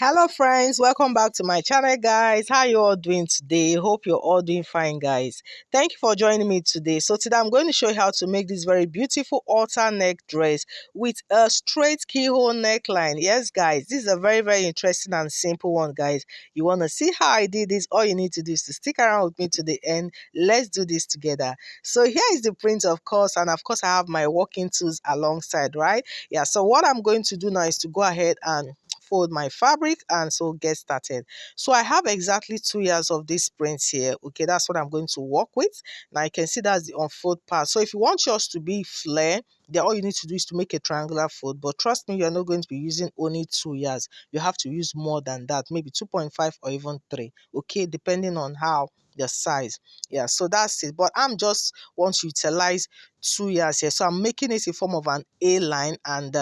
Hello friends, welcome back to my channel guys. How you all doing today? Hope you're all doing fine guys. Thank you for joining me today. So today I'm going to show you how to make this very beautiful halter neck dress with a straight keyhole neckline. Yes guys, this is a very interesting and simple one guys. You want to see how I did this? All you need to do is to stick around with me to the end. Let's do this together. So here is the print of course, and of course I have my working tools alongside, right? Yeah, so what I'm going to do now is to go ahead and fold my fabric and so get started. So I have exactly 2 years of this print here. Okay, that's what I'm going to work with. Now you can see that's the unfold part. So if you want yours to be flare, then all you need to do is to make a triangular fold. But trust me, you're not going to be using only 2 years. You have to use more than that, maybe 2.5 or even 3. Okay, depending on how the size. Yeah, so that's it. But I'm just want to utilize 2 years here. So I'm making it in form of an A line, and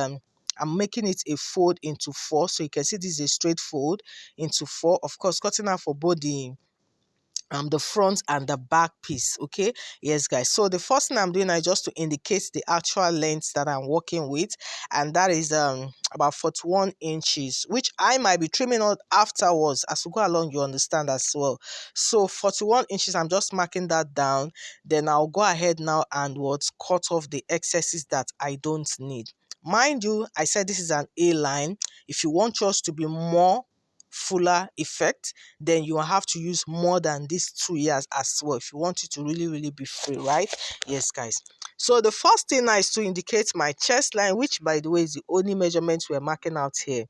I'm making it a fold into 4. So you can see this is a straight fold into 4. Of course, cutting out for both the front and the back piece. Okay, yes guys, so the first thing I'm doing is just to indicate the actual length that I'm working with, and that is about 41 inches, which I might be trimming out afterwards as we go along, you understand as well. So 41 inches, I'm just marking that down. Then I'll go ahead now and cut off the excesses that I don't need. Mind you, I said this is an A line. If you want yours to be more fuller effect, then you have to use more than these 2 years as well if you want it to really be free, right? Yes guys, so the first thing now is to indicate my chest line, which by the way is the only measurement we're marking out here.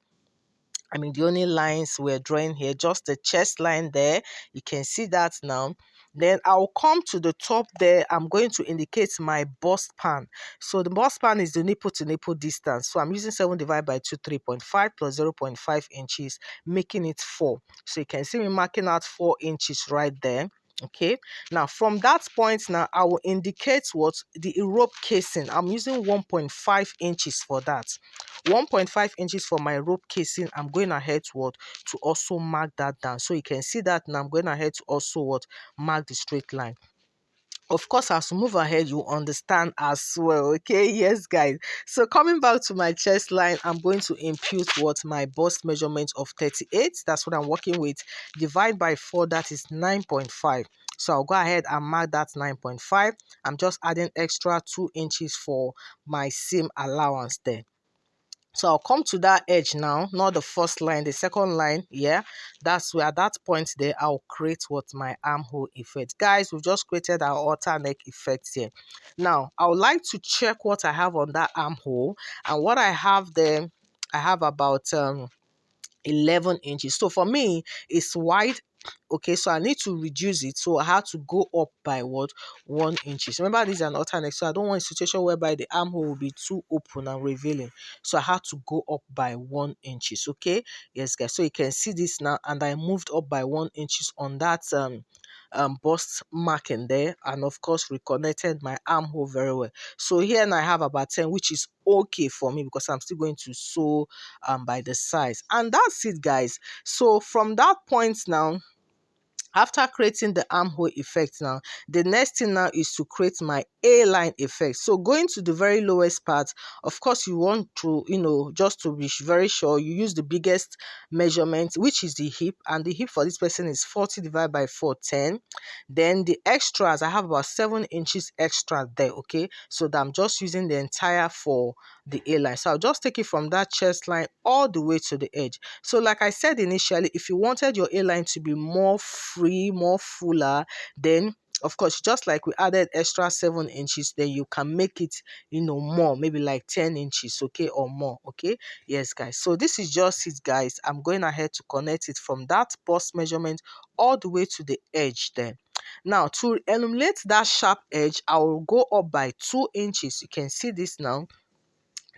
I mean, the only lines we're drawing here, just the chest line there. You can see that now. Then I'll come to the top there. I'm going to indicate my bust pan. So the bust pan is the nipple to nipple distance. So I'm using 7 divided by 2, 3.5 plus 0.5 inches, making it 4. So you can see me marking out 4 inches right there. Okay, now from that point now I will indicate what the rope casing. I'm using 1.5 inches for that. 1.5 inches for my rope casing. I'm going ahead to also mark that down. So you can see that now I'm going ahead to also mark the straight line. Of course, as we move ahead, you understand as well. Okay, yes, guys. So coming back to my chest line, I'm going to impute what my bust measurement of 38. That's what I'm working with. Divide by 4, that is 9.5. So I'll go ahead and mark that 9.5. I'm just adding extra 2 inches for my seam allowance there. So I'll come to that edge now, not the first line, the second line. Yeah, that's where at that point there I'll create what my armhole effect. Guys, we've just created our halter neck effect here. Now I would like to check what I have on that armhole, and what I have there, I have about 11 inches. So for me it's wide. Okay, so I need to reduce it, so I have to go up by 1 inches. Remember, this is an alternate, so I don't want a situation whereby the armhole will be too open and revealing, so I have to go up by 1 inches. Okay, yes guys, so you can see this now, and I moved up by 1 inches on that bust marking there, and of course reconnected my armhole very well. So here now I have about 10, which is okay for me because I'm still going to sew by the size, and that's it guys. So from that point now, after creating the armhole effect now, the next thing now is to create my A-line effect. So going to the very lowest part, of course you want to, just to be very sure, you use the biggest measurement, which is the hip, and the hip for this person is 40 divided by 4, 10. Then the extras, I have about 7 inches extra there. Okay, so that I'm just using the entire for the A-line. So I'll just take it from that chest line all the way to the edge. So like I said initially, if you wanted your A-line to be more free, more fuller, then of course, just like we added extra 7 inches, then you can make it, more, maybe like 10 inches, okay, or more. Okay, yes guys, so this is just it guys. I'm going ahead to connect it from that bust measurement all the way to the edge then. Now to eliminate that sharp edge, I will go up by 2 inches. You can see this now.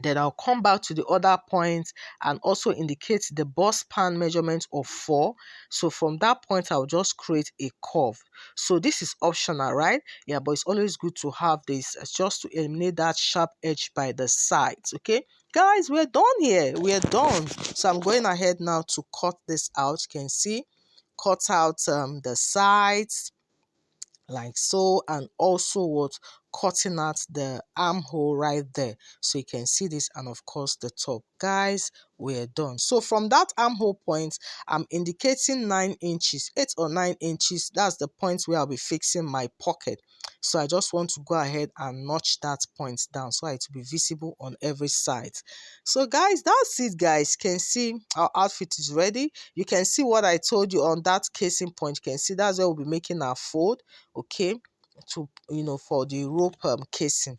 Then I'll come back to the other point and also indicate the bust pan measurement of 4. So from that point, I'll just create a curve. So this is optional, right? Yeah, but it's always good to have this just to eliminate that sharp edge by the sides. Okay, guys, we're done here. We're done. So I'm going ahead now to cut this out. You can see, cut out the sides like so, and also cutting out the armhole right there, so you can see this, and of course the top. Guys, we're done. So from that armhole point, I'm indicating 9 inches, 8 or 9 inches. That's the point where I'll be fixing my pocket. So I just want to go ahead and notch that point down so it will be visible on every side. So guys, that's it. Guys, you can see our outfit is ready. You can see what I told you on that casing point. You can see that's where we'll be making our fold, okay, to, for the rope casing.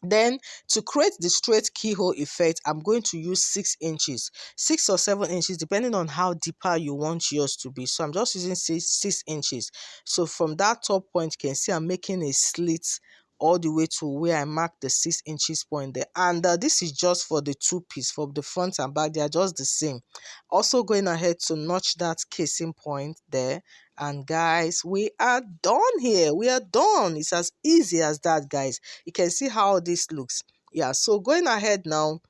Then to create the straight keyhole effect, I'm going to use 6 inches, 6 or 7 inches, depending on how deeper you want yours to be. So I'm just using 6 inches. So from that top point, you can see I'm making a slit all the way to where I marked the 6 inches point there. And this is just for the two piece, for the front and back, they are just the same. Also going ahead to notch that casing point there. And guys, we are done here. We are done. It's as easy as that, guys. You can see how this looks. Yeah, so going ahead now,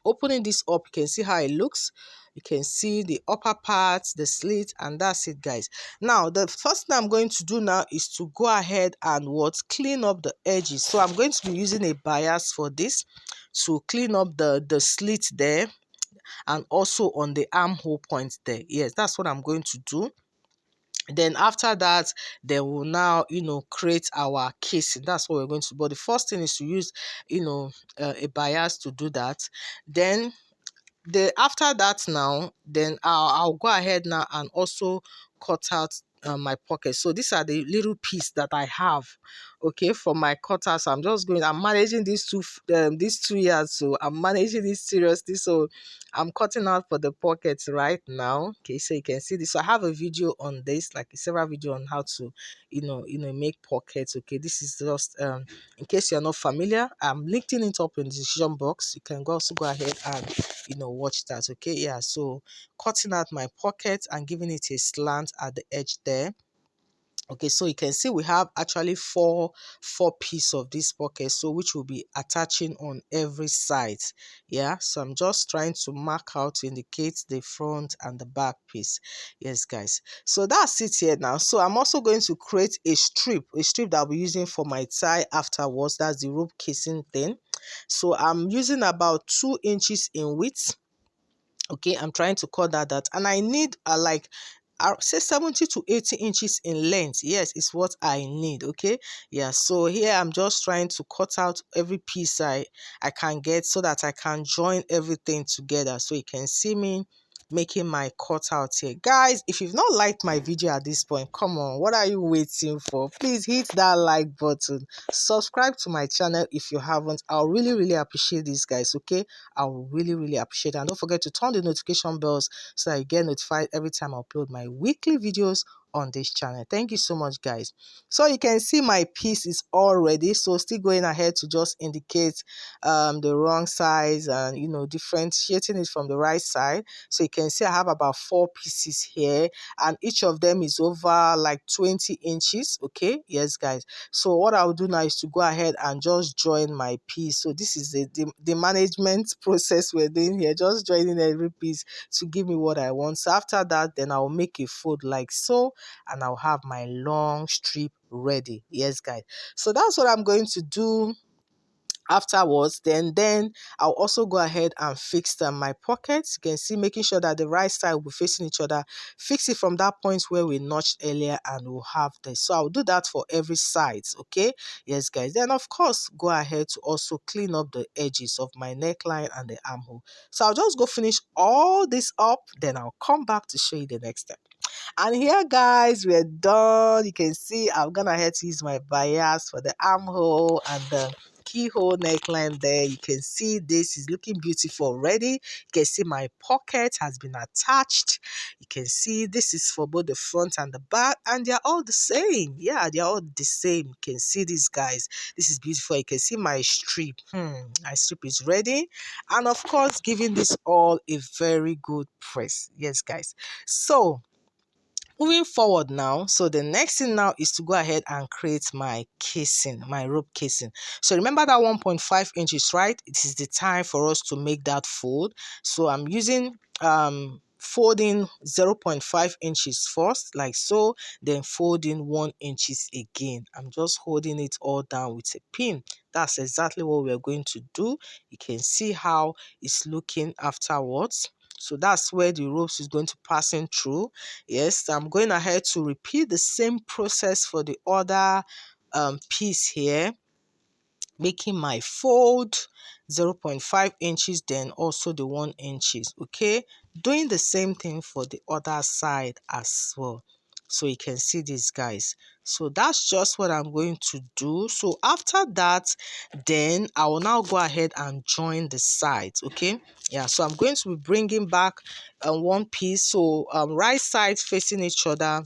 opening this up, you can see how it looks. You can see the upper part, the slit, and that's it, guys. Now the first thing I'm going to do now is to go ahead and clean up the edges. So I'm going to be using a bias for this to clean up the slit there, and also on the armhole point there. Yes, that's what I'm going to do. Then after that, then we'll now create our casing. That's what we're going to do. But the first thing is to use a bias to do that. Then after that now, then I'll go ahead now and also cut out my pocket. So these are the little piece that I have, okay, from my cutter. So I'm managing these two years, so I'm managing this seriously. So I'm cutting out for the pockets right now. Okay, so you can see this. So I have a video on this, like several video on how to make pockets. Okay, this is just in case you're not familiar, I'm linking it up in the description box. You can also go ahead and watch that. Okay, yeah, so cutting out my pocket and giving it a slant at the edge there. Okay, so you can see we have actually four pieces of this pocket, so which will be attaching on every side. Yeah, so I'm just trying to mark out to indicate the front and the back piece. Yes, guys, so that's it here now. So I'm also going to create a strip that I'll be using for my tie afterwards. That's the rope casing thing. So I'm using about 2 inches in width. Okay, I'm trying to cut that, and I need like say 70 to 80 inches in length. Yes, it's what I need. Okay, yeah, so here I'm just trying to cut out every piece I can get, so that I can join everything together. So you can see me making my cutout here. Guys, if you've not liked my video at this point, come on, what are you waiting for? Please hit that like button, subscribe to my channel if you haven't. I'll really appreciate this, guys. Okay, I will really appreciate it. And don't forget to turn the notification bells so that you get notified every time I upload my weekly videos on this channel. Thank you so much, guys. So you can see my piece is all ready. So still going ahead to just indicate the wrong size and differentiating it from the right side. So you can see I have about 4 pieces here, and each of them is over like 20 inches. Okay, yes, guys. So what I'll do now is to go ahead and just join my piece. So this is the management process we're doing here, just joining every piece to give me what I want. So after that, then I'll make a fold like so, and I'll have my long strip ready. Yes, guys. So that's what I'm going to do afterwards. Then I'll also go ahead and fix my pockets. You can see, making sure that the right side will be facing each other. Fix it from that point where we notched earlier, and we'll have this. So I'll do that for every side. Okay, yes, guys. Then of course go ahead to also clean up the edges of my neckline and the armhole. So I'll just go finish all this up, then I'll come back to show you the next step. And here, guys, we're done. You can see I'm gonna head to use my bias for the armhole and the keyhole neckline there. You can see this is looking beautiful already. You can see my pocket has been attached. You can see this is for both the front and the back, and they're all the same. Yeah, they're all the same. You can see this, guys. This is beautiful. You can see my strip. My strip is ready, and of course giving this all a very good press. Yes, guys. So moving forward now, so the next thing now is to go ahead and create my casing, my rope casing. So remember that 1.5 inches, right? It is the time for us to make that fold. So I'm using folding 0.5 inches first, like so, then folding 1 inches again. I'm just holding it all down with a pin. That's exactly what we're going to do. You can see how it's looking afterwards. So that's where the ropes is going to pass in through. Yes, I'm going ahead to repeat the same process for the other piece here, making my fold 0.5 inches, then also the 1 inches. Okay, doing the same thing for the other side as well. So you can see this, guys. So that's just what I'm going to do. So after that, then I will now go ahead and join the sides. Okay, yeah, so I'm going to be bringing back one piece, so right sides facing each other.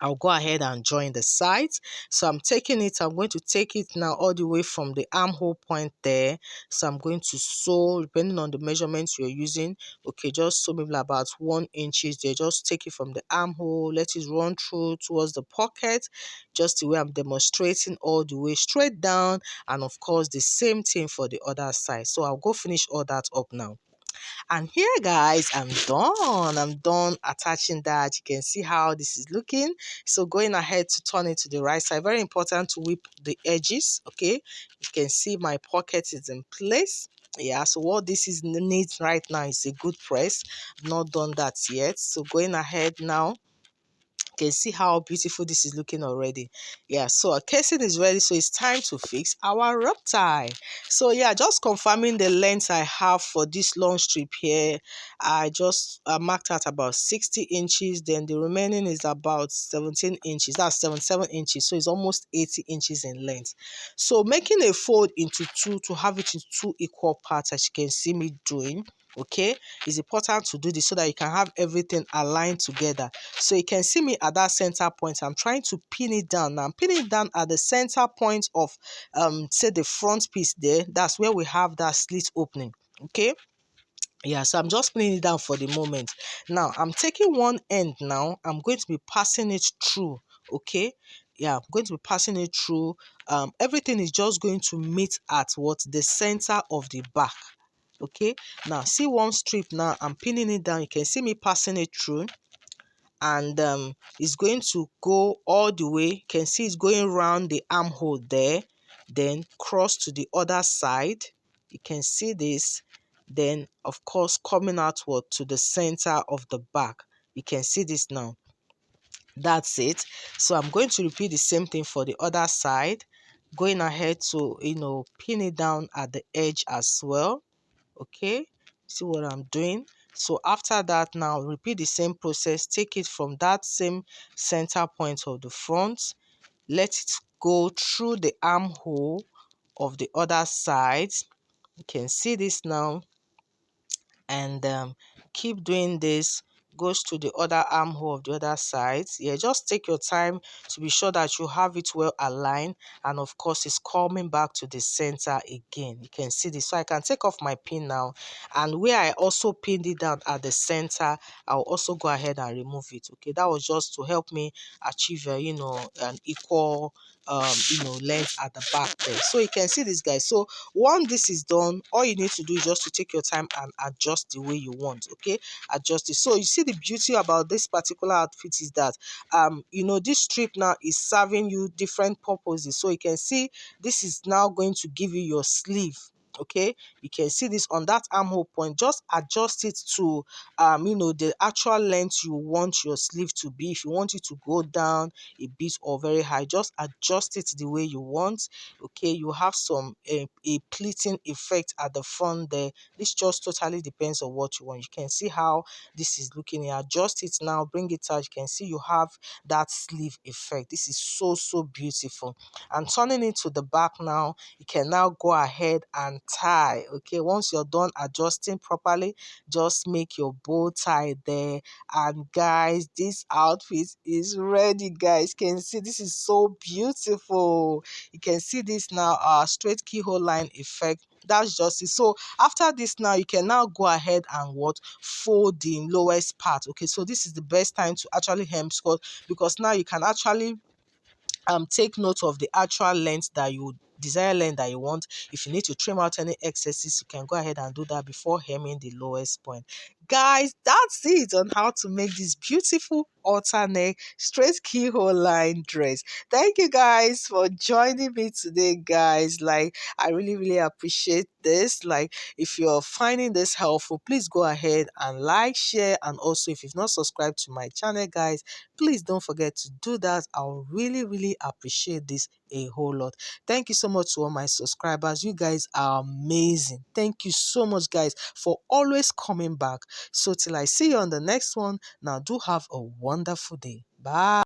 I'll go ahead and join the sides. So I'm taking it, I'm going to take it now all the way from the armhole point there. So I'm going to sew, depending on the measurements you're using. Okay, just sew maybe about 1 inches there. Just take it from the armhole, let it run through towards the pocket, just the way I'm demonstrating, all the way straight down. And of course, the same thing for the other side. So I'll go finish all that up now. And here, guys, I'm done attaching that. You can see how this is looking. So going ahead to turn it to the right side, very important to whip the edges. Okay, you can see my pocket is in place. Yeah, so what this is needs right now is a good press. I've not done that yet. So going ahead now, can see how beautiful this is looking already. Yeah, so our casing is ready, so it's time to fix our rope tie. So yeah, just confirming the length I have for this long strip here. I just marked out about 60 inches, then the remaining is about 17 inches. That's 77 inches, so it's almost 80 inches in length. So making a fold into two to have it in two equal parts, as you can see me doing. Okay, it's important to do this so that you can have everything aligned together. So you can see me at that center point. I'm trying to pin it down. Now I'm pinning it down at the center point of say the front piece there. That's where we have that slit opening. Okay, yeah, so I'm just pinning it down for the moment. Now I'm taking one end. Now I'm going to be passing it through. Okay, yeah, I'm going to be passing it through. Everything is just going to meet at what the center of the back. Okay, now see one strip. Now I'm pinning it down. You can see me passing it through, and it's going to go all the way. You can see it's going around the armhole there, then cross to the other side. You can see this, then of course coming outward to the center of the back. You can see this now. That's it. So I'm going to repeat the same thing for the other side, going ahead to pin it down at the edge as well. Okay, see what I'm doing. So after that, now repeat the same process. Take it from that same center point of the front, let it go through the armhole of the other side. You can see this now, and keep doing this. Goes to the other armhole of the other side. Yeah, just take your time to be sure that you have it well aligned, and of course it's coming back to the center again. You can see this. So I can take off my pin now, and where I also pinned it down at the center, I'll also go ahead and remove it. Okay, that was just to help me achieve an equal length at the back there. So you can see this, guys. So once this is done, all you need to do is just to take your time and adjust the way you want. Okay, adjust it. So you see the beauty about this particular outfit is that this strip now is serving you different purposes. So you can see this is now going to give you your sleeve. Okay, you can see this on that armhole point. Just adjust it to the actual length you want your sleeve to be. If you want it to go down a bit or very high, just adjust it the way you want. Okay, you have some a pleating effect at the front there. This just totally depends on what you want. You can see how this is looking. You adjust it now, bring it out. You can see you have that sleeve effect. This is so beautiful. And turning it to the back now, you can now go ahead and tie. Okay, once you're done adjusting properly, just make your bow tie there. And guys, this outfit is ready. Guys, can see this is so beautiful. You can see this now, straight keyhole line effect. That's just it. So after this now, you can now go ahead and fold the lowest part. Okay, so this is the best time to actually hem skirt, because now you can actually take note of the actual length that you desire, length that you want. If you need to trim out any excesses, you can go ahead and do that before hemming the lowest point. guys, that's it on how to make this beautiful halter neck straight keyhole line dress. Thank you guys for joining me today, guys. Like, I really appreciate this. Like, if you're finding this helpful, please go ahead and like, share, and also if you've not subscribed to my channel, guys, please don't forget to do that. I'll really appreciate this a whole lot. Thank you so much to all my subscribers. You guys are amazing. Thank you so much, guys, for always coming back. So till I see you on the next one, now do have a wonderful day. Bye.